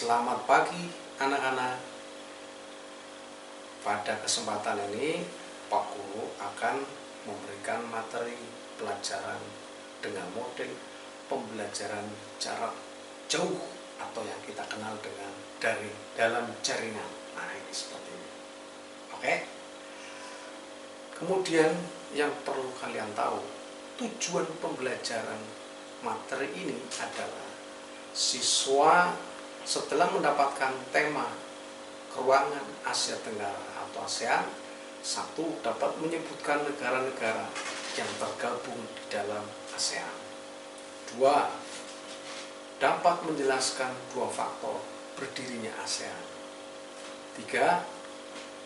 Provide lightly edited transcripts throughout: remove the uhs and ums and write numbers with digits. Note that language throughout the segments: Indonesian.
Selamat pagi anak-anak. Pada kesempatan ini Pak Guru akan memberikan materi pelajaran dengan model pembelajaran jarak jauh atau yang kita kenal dengan dari dalam jaringan. Nah, ini seperti ini. Oke. Kemudian yang perlu kalian tahu, tujuan pembelajaran materi ini adalah siswa setelah mendapatkan tema keruangan Asia Tenggara atau ASEAN, satu, dapat menyebutkan negara-negara yang tergabung di dalam ASEAN. Dua, dapat menjelaskan dua faktor berdirinya ASEAN. Tiga,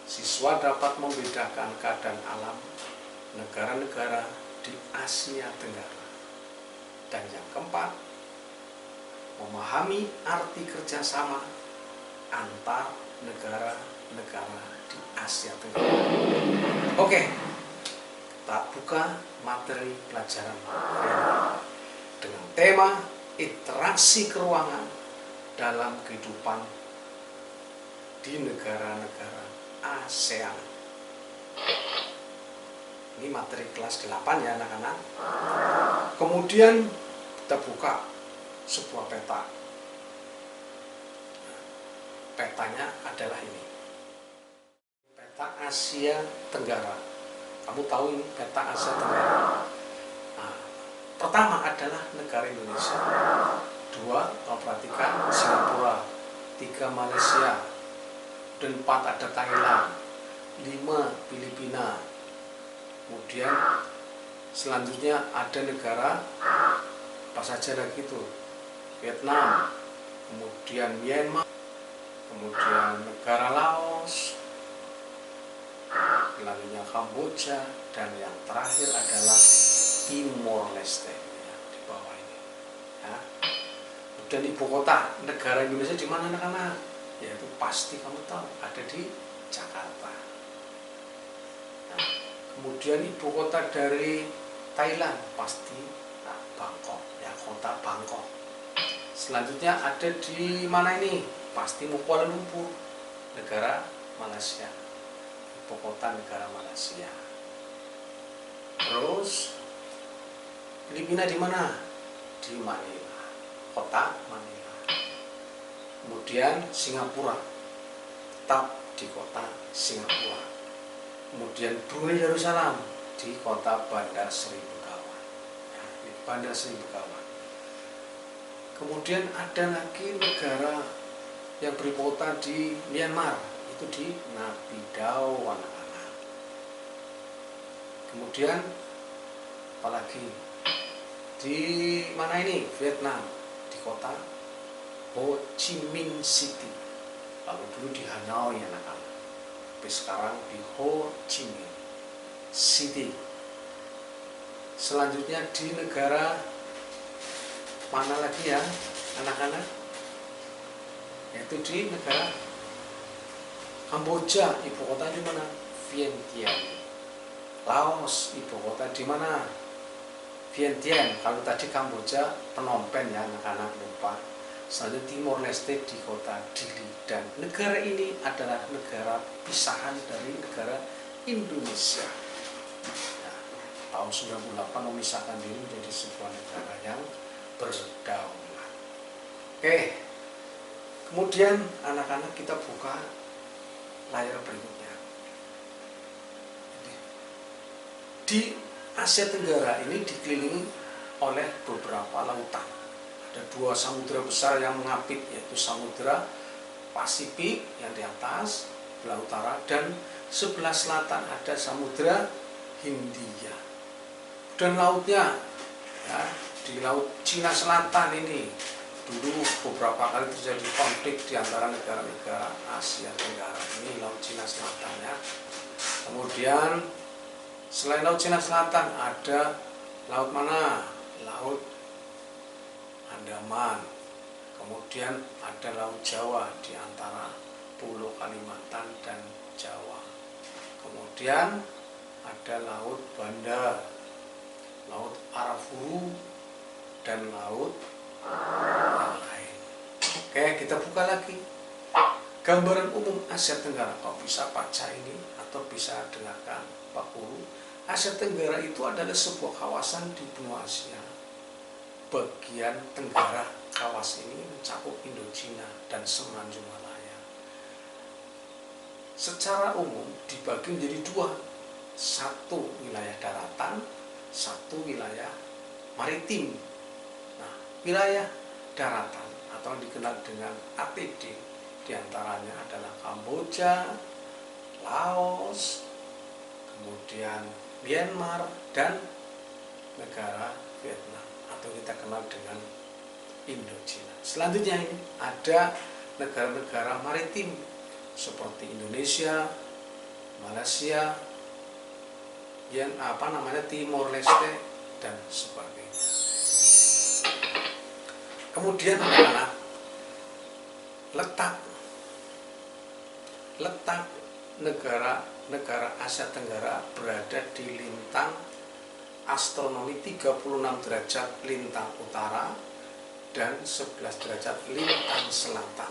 siswa dapat membedakan keadaan alam negara-negara di Asia Tenggara. Dan yang keempat, memahami arti kerjasama antar negara-negara di Asia Tenggara. Oke, kita buka materi pelajaran dengan tema interaksi keruangan dalam kehidupan di negara-negara ASEAN. Ini materi kelas 8 ya anak-anak. Kemudian kita buka sebuah peta. Petanya adalah ini, peta Asia Tenggara. Kamu tahu ini peta Asia Tenggara. Nah, pertama adalah negara Indonesia. Dua, kamu perhatikan Singapura. Tiga, Malaysia. Dan empat ada Thailand. Lima, Filipina. Kemudian selanjutnya ada negara apa saja lagi itu, Vietnam, kemudian Myanmar, kemudian negara Laos, selanjutnya Kamboja, dan yang terakhir adalah Timor Leste ya, di bawah ini. Ya. Dan ibu kota negara Indonesia di mana anak-anak? Ya itu pasti kamu tahu, ada di Jakarta. Nah, kemudian ibu kota dari Thailand pasti Bangkok, ya kota Bangkok. Selanjutnya ada di mana ini? Pasti Kuala Lumpur, negara Malaysia, ibu kota negara Malaysia. Terus Filipina di mana? Di Manila, kota Manila. Kemudian Singapura, tetap di kota Singapura. Kemudian Brunei Darussalam di kota Bandar Seri Begawan, ya, Bandar Seri Begawan. Kemudian ada lagi negara yang berkota di Myanmar, itu di Naypyidaw anak-anak. Kemudian apalagi di mana ini? Vietnam, di kota Ho Chi Minh City. Lalu dulu di Hanoi anak-anak, tapi sekarang di Ho Chi Minh City. Selanjutnya di negara mana lagi ya anak-anak? Yaitu di negara Kamboja, ibu kota di mana? Vientiane. Laos, ibu kota di mana? Vientiane. Kalau tadi Kamboja, Phnom Penh ya anak-anak, lupa. Selanjutnya Timor Leste di kota Dili. Dan negara ini adalah negara pisahan dari negara Indonesia. Nah, tahun 98 memisahkan diri menjadi sebuah negara yang berdaulat. Oke. Kemudian anak-anak kita buka layar berikutnya. Di Asia Tenggara ini dikelilingi oleh beberapa lautan. Ada dua samudera besar yang mengapit, yaitu Samudra Pasifik yang di atas sebelah utara, dan sebelah selatan ada Samudra Hindia. Dan lautnya ya, di Laut Cina Selatan ini dulu beberapa kali terjadi konflik di antara negara-negara Asia Tenggara. Ini Laut Cina Selatan ya. Kemudian selain Laut Cina Selatan ada laut mana? Laut Andaman. Kemudian ada Laut Jawa di antara Pulau Kalimantan dan Jawa. Kemudian ada Laut Banda, Laut Arafuru, dan laut yang lain. Oke, kita buka lagi. Gambaran umum Asia Tenggara. Kok bisa baca ini atau bisa dengarkan Pak Guru? Asia Tenggara itu adalah sebuah kawasan di benua Asia. Bagian tenggara kawasan ini mencakup Indochina dan Semenanjung Malaya. Secara umum dibagi menjadi dua. Satu wilayah daratan, satu wilayah maritim. Nah, wilayah daratan atau dikenal dengan ATD diantaranya adalah Kamboja, Laos, kemudian Myanmar, dan negara Vietnam atau kita kenal dengan Indochina. Selanjutnya ini ada negara-negara maritim seperti Indonesia, Malaysia, yang Timor Leste dan sebagainya. Kemudian adalah letak negara Asia Tenggara berada di lintang astronomi 36 derajat lintang utara dan 11 derajat lintang selatan.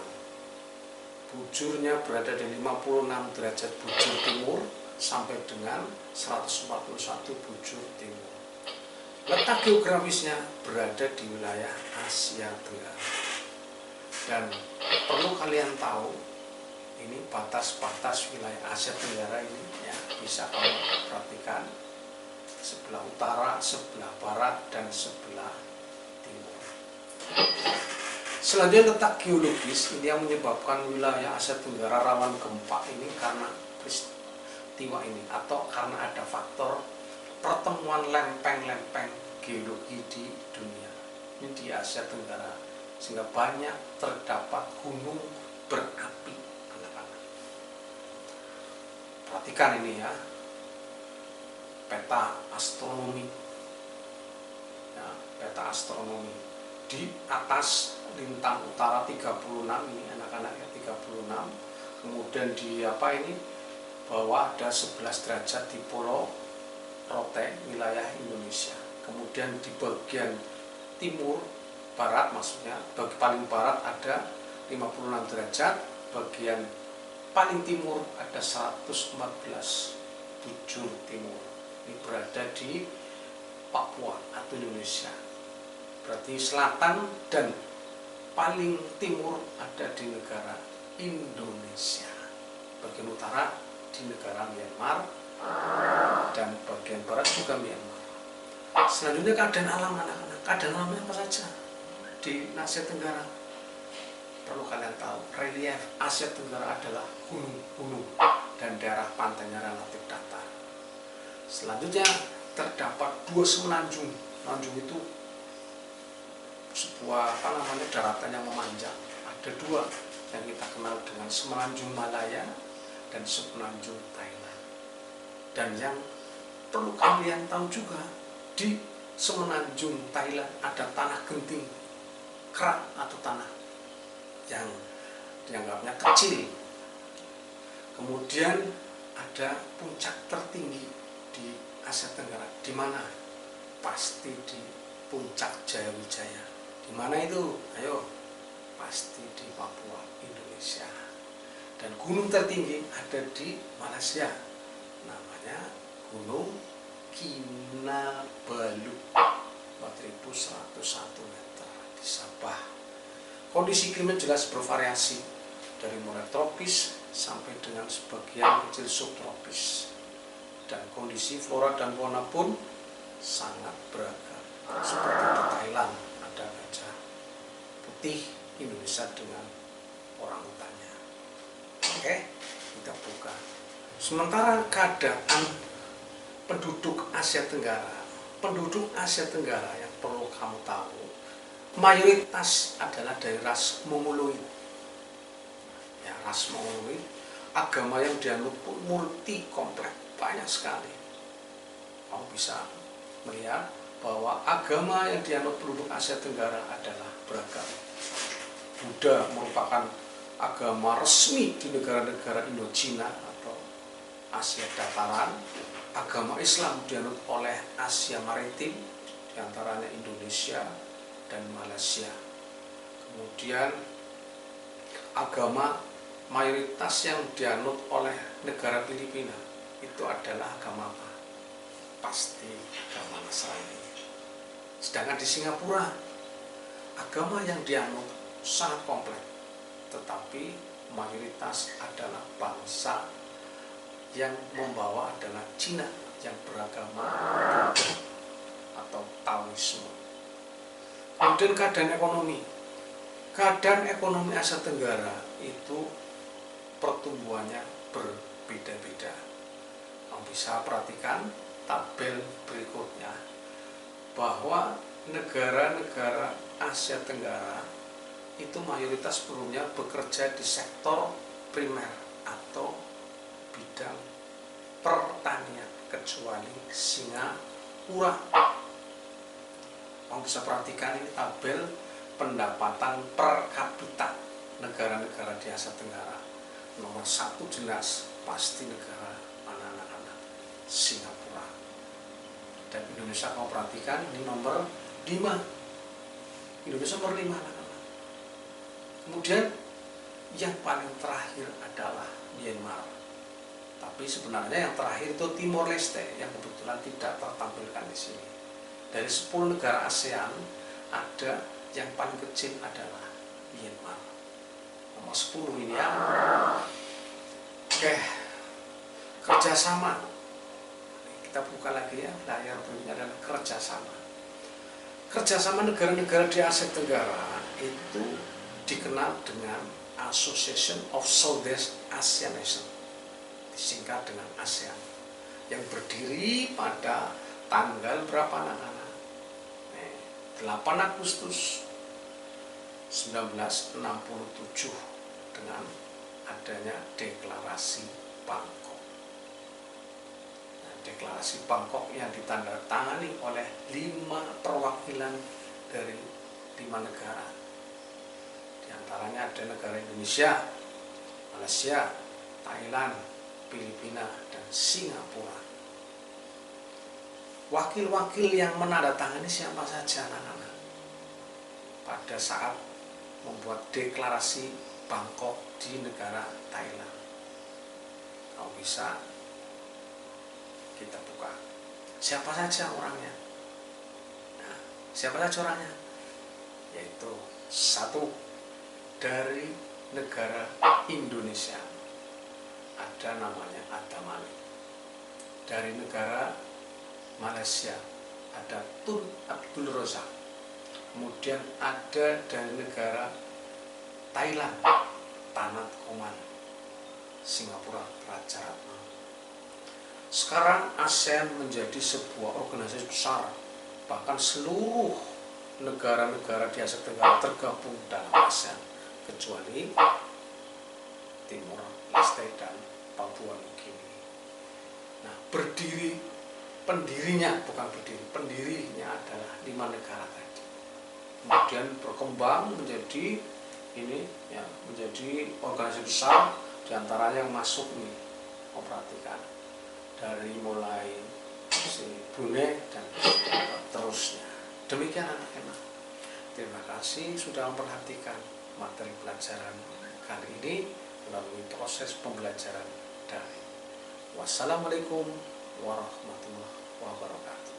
Bujurnya berada di 56 derajat bujur timur sampai dengan 141 bujur timur. Letak geografisnya berada di wilayah Asia Tenggara. Dan perlu kalian tahu, ini batas-batas wilayah Asia Tenggara ini ya, bisa kamu perhatikan. Sebelah utara, sebelah barat, dan sebelah timur. Selanjutnya letak geologis ini yang menyebabkan wilayah Asia Tenggara rawan gempa ini karena peristiwa ini atau karena ada faktor pertemuan lempeng-lempeng geologi di dunia ini di Asia Tenggara, sehingga banyak terdapat gunung berapi, anak-anak. Perhatikan ini ya, peta astronomi ya, peta astronomi di atas lintang utara 36 ini anak-anak ya, 36. Kemudian di bawah ada 11 derajat di Pulau Rote, wilayah Indonesia. Kemudian di bagian timur barat, maksudnya paling barat ada 56 derajat, bagian paling timur ada 114 bujur timur. Ini berada di Papua atau Indonesia. Berarti selatan dan paling timur ada di negara Indonesia. Bagian utara di negara Myanmar dan bagian barat juga Myanmar. Selanjutnya keadaan alam, anak-anak. Keadaan alamnya apa saja di Asia Tenggara? Perlu kalian tahu, relief Asia Tenggara adalah gunung-gunung dan daerah pantainya relatif datar. Selanjutnya terdapat dua semenanjung. Semenanjung itu sebuah daratan yang memanjang. Ada dua yang kita kenal dengan Semenanjung Malaya dan Semenanjung Thailand. Dan yang perlu kalian tahu juga, di Semenanjung Thailand ada tanah genting, kerak atau tanah yang dianggapnya kecil. Kemudian ada puncak tertinggi di Asia Tenggara. Di mana? Pasti di Puncak Jayawijaya. Di mana itu? Ayo, pasti di Papua, Indonesia. Dan gunung tertinggi ada di Malaysia. Namanya Gunung Kinabalu, 4101 meter di Sabah. Kondisi iklimnya jelas bervariasi dari mulai tropis sampai dengan sebagian kecil subtropis. Dan kondisi flora dan fauna pun sangat beragam. Seperti di Thailand ada gajah putih, Indonesia dengan orangutannya. Oke, kita buka. Sementara keadaan penduduk Asia Tenggara yang perlu kamu tahu, mayoritas adalah dari ras Mongoloid. Ya, ras Mongoloid, agama yang dianut pun multi kompleks, banyak sekali. Kamu bisa melihat bahwa agama yang dianut penduduk Asia Tenggara adalah beragam. Buddha merupakan agama resmi di negara-negara Indochina atau Asia Dataran. Agama Islam dianut oleh Asia Maritim, diantaranya Indonesia dan Malaysia. Kemudian agama mayoritas yang dianut oleh negara Filipina itu adalah agama apa? Pasti agama Nasrani. Sedangkan di Singapura agama yang dianut sangat kompleks, tetapi mayoritas adalah bangsa yang membawa adalah Cina yang beragama Buddha atau Taoisme. Kemudian keadaan ekonomi Asia Tenggara itu pertumbuhannya berbeda-beda. Kamu bisa perhatikan tabel berikutnya bahwa negara-negara Asia Tenggara itu mayoritas penduduknya bekerja di sektor primer atau bidang pertanian kecuali Singapura. Kamu bisa perhatikan ini tabel pendapatan per kapita negara-negara di Asia Tenggara. Nomor 1 jelas pasti negara anak-anak Singapura. Dan Indonesia kamu perhatikan ini nomor 5. Indonesia nomor 5 anak-anak. Kemudian yang paling terakhir adalah Myanmar. Tapi sebenarnya yang terakhir itu Timor Leste yang kebetulan tidak tertampilkan di sini. Dari 10 negara ASEAN ada yang paling kecil adalah Myanmar. Nomor 10 ini ya. Oke, kerjasama. Kita buka lagi ya, layar berikutnya adalah kerjasama. Kerjasama negara-negara di Asia Tenggara itu dikenal dengan Association of Southeast Asian Nations, disingkat dengan ASEAN, yang berdiri pada tanggal berapa anak-anak? 8 Agustus 1967 dengan adanya deklarasi Bangkok. Nah, deklarasi Bangkok yang ditandatangani oleh 5 perwakilan dari 5 negara. Di antaranya ada negara Indonesia, Malaysia, Thailand, Filipina, dan Singapura. Wakil-wakil yang menandatangani siapa saja anak-anak pada saat membuat deklarasi Bangkok di negara Thailand. Kalau bisa kita buka siapa saja orangnya. Nah, siapa saja orangnya? Yaitu 1 dari negara Indonesia, ada namanya Adam Malik. Dari negara Malaysia ada Tun Abdul Razak. Kemudian ada dari negara Thailand Tanat Koman. Singapura Raja Ratna. Sekarang ASEAN menjadi sebuah organisasi besar, bahkan seluruh negara-negara di Asia Tenggara tergabung dalam ASEAN kecuali Timor Leste dan Papua Nugini. Nah, pendirinya adalah 5 negara tadi. Kemudian berkembang menjadi ini ya, menjadi organisasi besar, diantaranya yang masuk nih, perhatikan dari mulai Brunei dan terusnya. Demikian anak-anak. Terima kasih sudah memperhatikan materi pelajaran kali ini melalui proses pembelajaran daring. Wassalamualaikum warahmatullahi wabarakatuh.